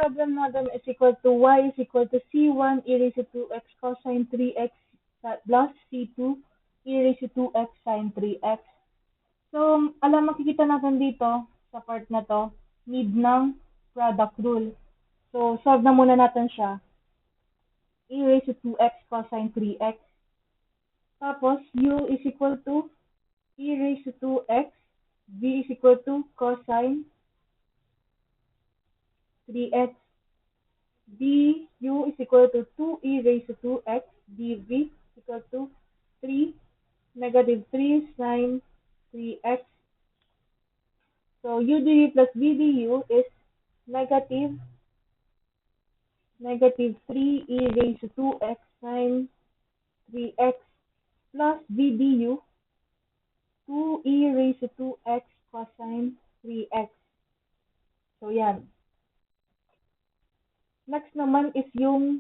problem natin is equal to y is equal to c1 e raised to 2x cosine 3x plus c2 e raised to 2x sine 3x. So, makikita natin dito sa part na to, need ng product rule. So, solve na muna natin siya. E raised to 2x cosine 3x. Tapos, u is equal to e raised to 2x, v is equal to cosine 3x. du is equal to 2e raised to 2x, dv is equal to 3, negative 3 sine 3x. So, udv plus vdu is negative 3e raised to 2x sine 3x plus vdu 2e raised to 2x cosine 3x. So, yan. Next naman is yung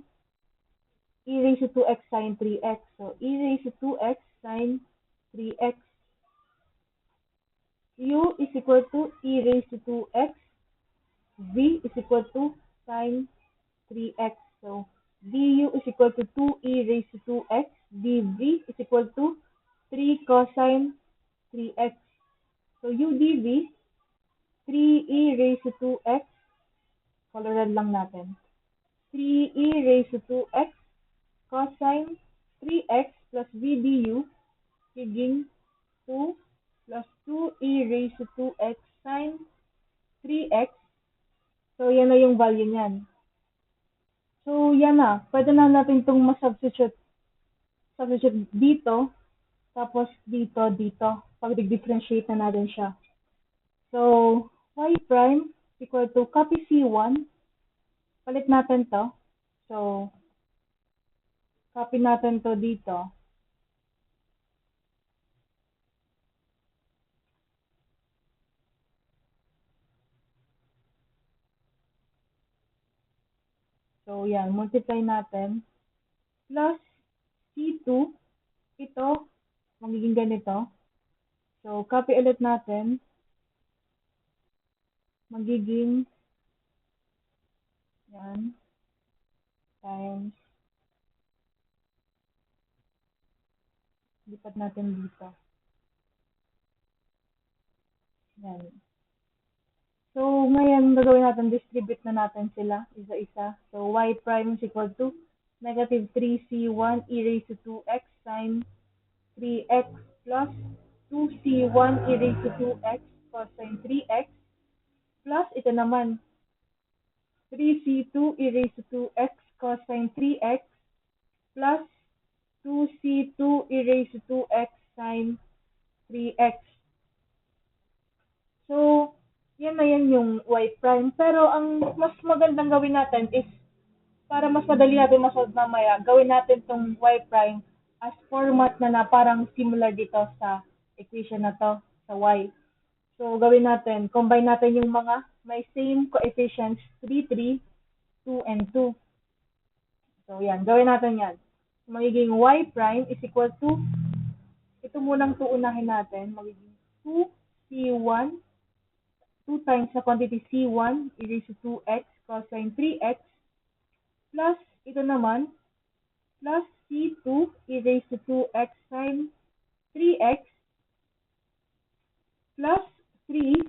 e raised to 2x sine 3x. So, e raised to 2x sine 3x. u is equal to e raised to 2x. v is equal to sine 3x. So, du is equal to 2e raised to 2x. dv is equal to 3 cosine 3x. So, udv, 3e raised to 2x. Coloran lang natin. 3e raised to 2x cosine 3x plus vdu giging 2 plus 2e raised to 2x sine 3x. So, yan na yung value niyan. So, yan na. Pwede na natin itong substitute dito, tapos dito. Pag differentiate na natin siya. So, y prime equal to copy c1. Palit natin to. So, copy natin to dito. So, yan. Multiply natin. Plus c2. Ito, magiging ganito. So, copy ulit natin. Magiging yan. Times. Lipat natin dito. Yan. So, ngayon, gagawin natin, distribute na natin sila, isa-isa. So, y prime is equal to negative 3c1 e raised to 2x sine 3x plus 2c1 e raised to 2x cosine 3x plus, ito naman, 3c2 e raised to 2x cosine 3x plus 2c2 e raised to 2x sine 3x. So, yan na yan yung y prime. Pero ang mas magandang gawin natin is, para mas madali natin masolve mamaya, gawin natin tong y prime as format na parang similar dito sa equation na to, sa y. So, gawin natin, combine natin yung mga may same coefficients, 3, 3, 2, and 2. So, yan, gawin natin yan. Magiging y prime is equal to, ito munang 2 unahin natin, magiging 2c1 2 times sa quantity c1 e raised to 2x cosine 3x plus ito naman plus c2 e raised to 2x sine 3x plus 3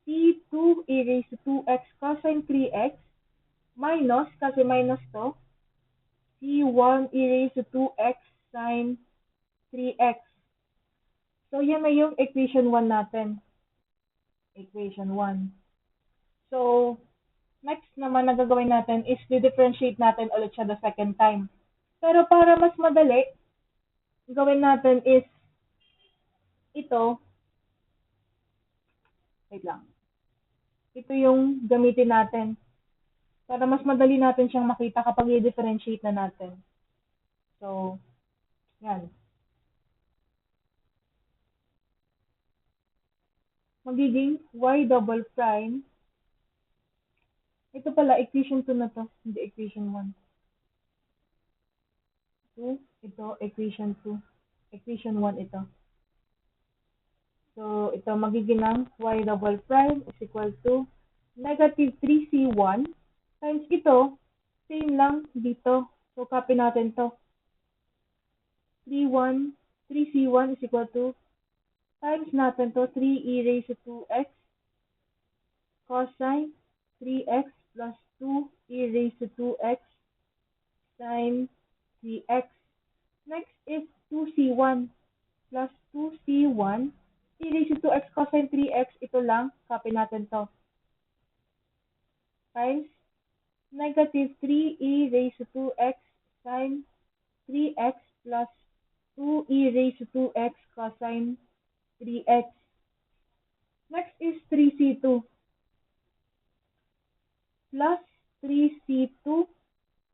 c2 e raised to 2x cosine 3x minus, kasi minus to, c1 e raised to 2x sine 3x. So, yan na yung equation 1 natin. Equation 1. So, next naman na gagawin natin is di-differentiate natin ulit siya the second time. Pero para mas madali, gawin natin is ito. Wait lang. Ito yung gamitin natin. Para mas madali natin siyang makita kapag i-differentiate na natin. So, yan. Magiging y double prime. Ito pala, equation 2 na to, hindi equation 1. 2, ito, equation 2. Equation 1 ito. So, ito magiging ng y double prime is equal to negative 3c1 times ito, same lang dito. So, copy natin to. 3c1 is equal to, times natin to, 3e raised to 2x cosine 3x plus 2e raised to 2x sine 3x. Next is 2c1 plus 2c1 e raised to 2x cosine 3x. Ito lang, copy natin to. Times negative 3e raised to 2x sine 3x plus 2e raised to 2x cosine 3x. Next is 3c2 plus 3c2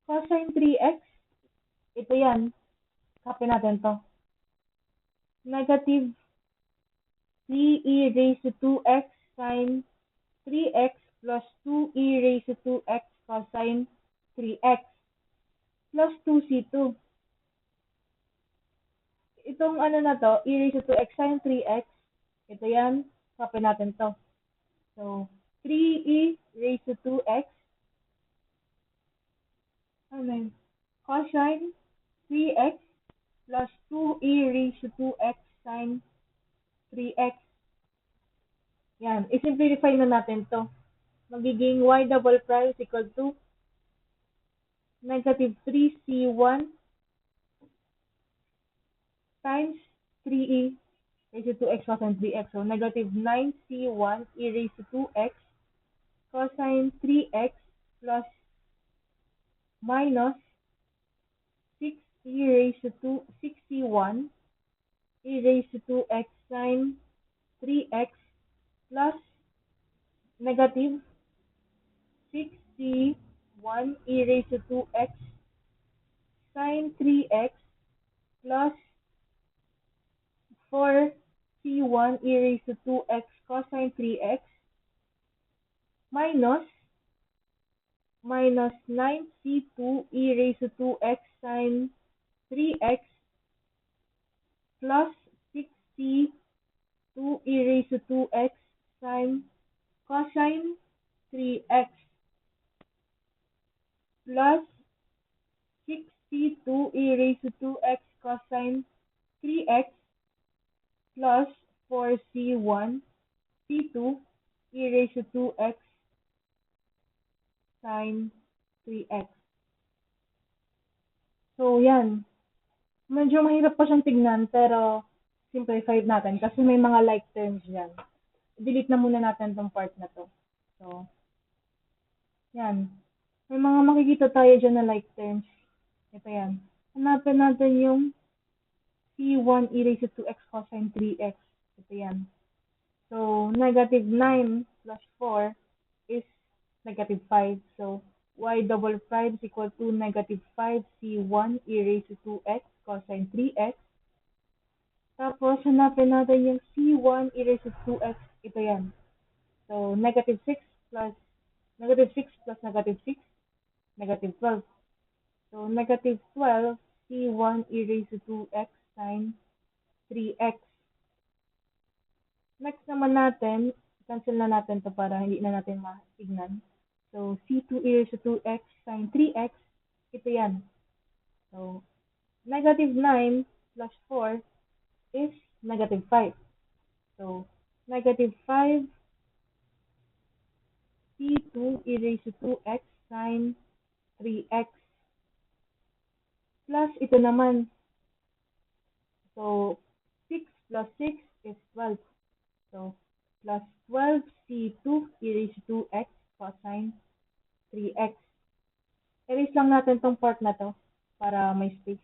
cosine 3x. Ito yan. Copy natin to. Negative 3e raised to 2x sine 3x plus 2e raised to 2x cosine 3x plus 2c2. Itong ano na to, e raised to 2x sine 3x, ito yan, copy natin to. So, 3e raised to 2x, cosine 3x plus 2e raised to 2x sine 3x. Yan, i-simplify na natin to. Magiging y double prime is equal to negative 3c1 times 3e raised to 2x cosine 3x. So, negative 9c1 e raised to 2x cosine 3x plus minus 6e raised to 61 e raised to 2x sine 3x plus negative 61 e raised to 2x sine 3x plus 4c1 e raised to 2x cosine 3x minus 9c2 e raised to 2x sine 3x plus 6c2 e raised to 2x sine cosine 3x plus 6c2 e raised to 2x cosine 3x plus 4c1 c2 e raised to 2x sine 3x. So, yan. Medyo mahirap pa siyang tignan, pero simplify natin kasi may mga like terms yan. Delete na muna natin tong part na to. So, yan. May mga makikita tayo dyan na like terms. Ito yan. Hanapin natin yung c1 e raised to x cosine 3x. Ito yan. So, negative 9 plus 4 is negative 5. So, y double prime is equal to negative 5 c1 e raised to 2x cosine 3x. Tapos, hanapin natin yung c1 e raised to 2x. Ito yan. So, negative 6 plus negative 6, negative 12. So, negative 12 c1 e raised to 2x sine 3x. Next naman natin, cancel na natin to para hindi na natin matignan. So, c2 e raised to 2x sine 3x, ito yan. So, negative 9 plus 4 is negative 5. So, negative 5 c2 e raised to 2x sine 3x plus ito naman. So, 6 plus 6 is 12. So, plus 12 c2 e raised to 2x cosine 3x. Erase lang natin tong part na to para may space.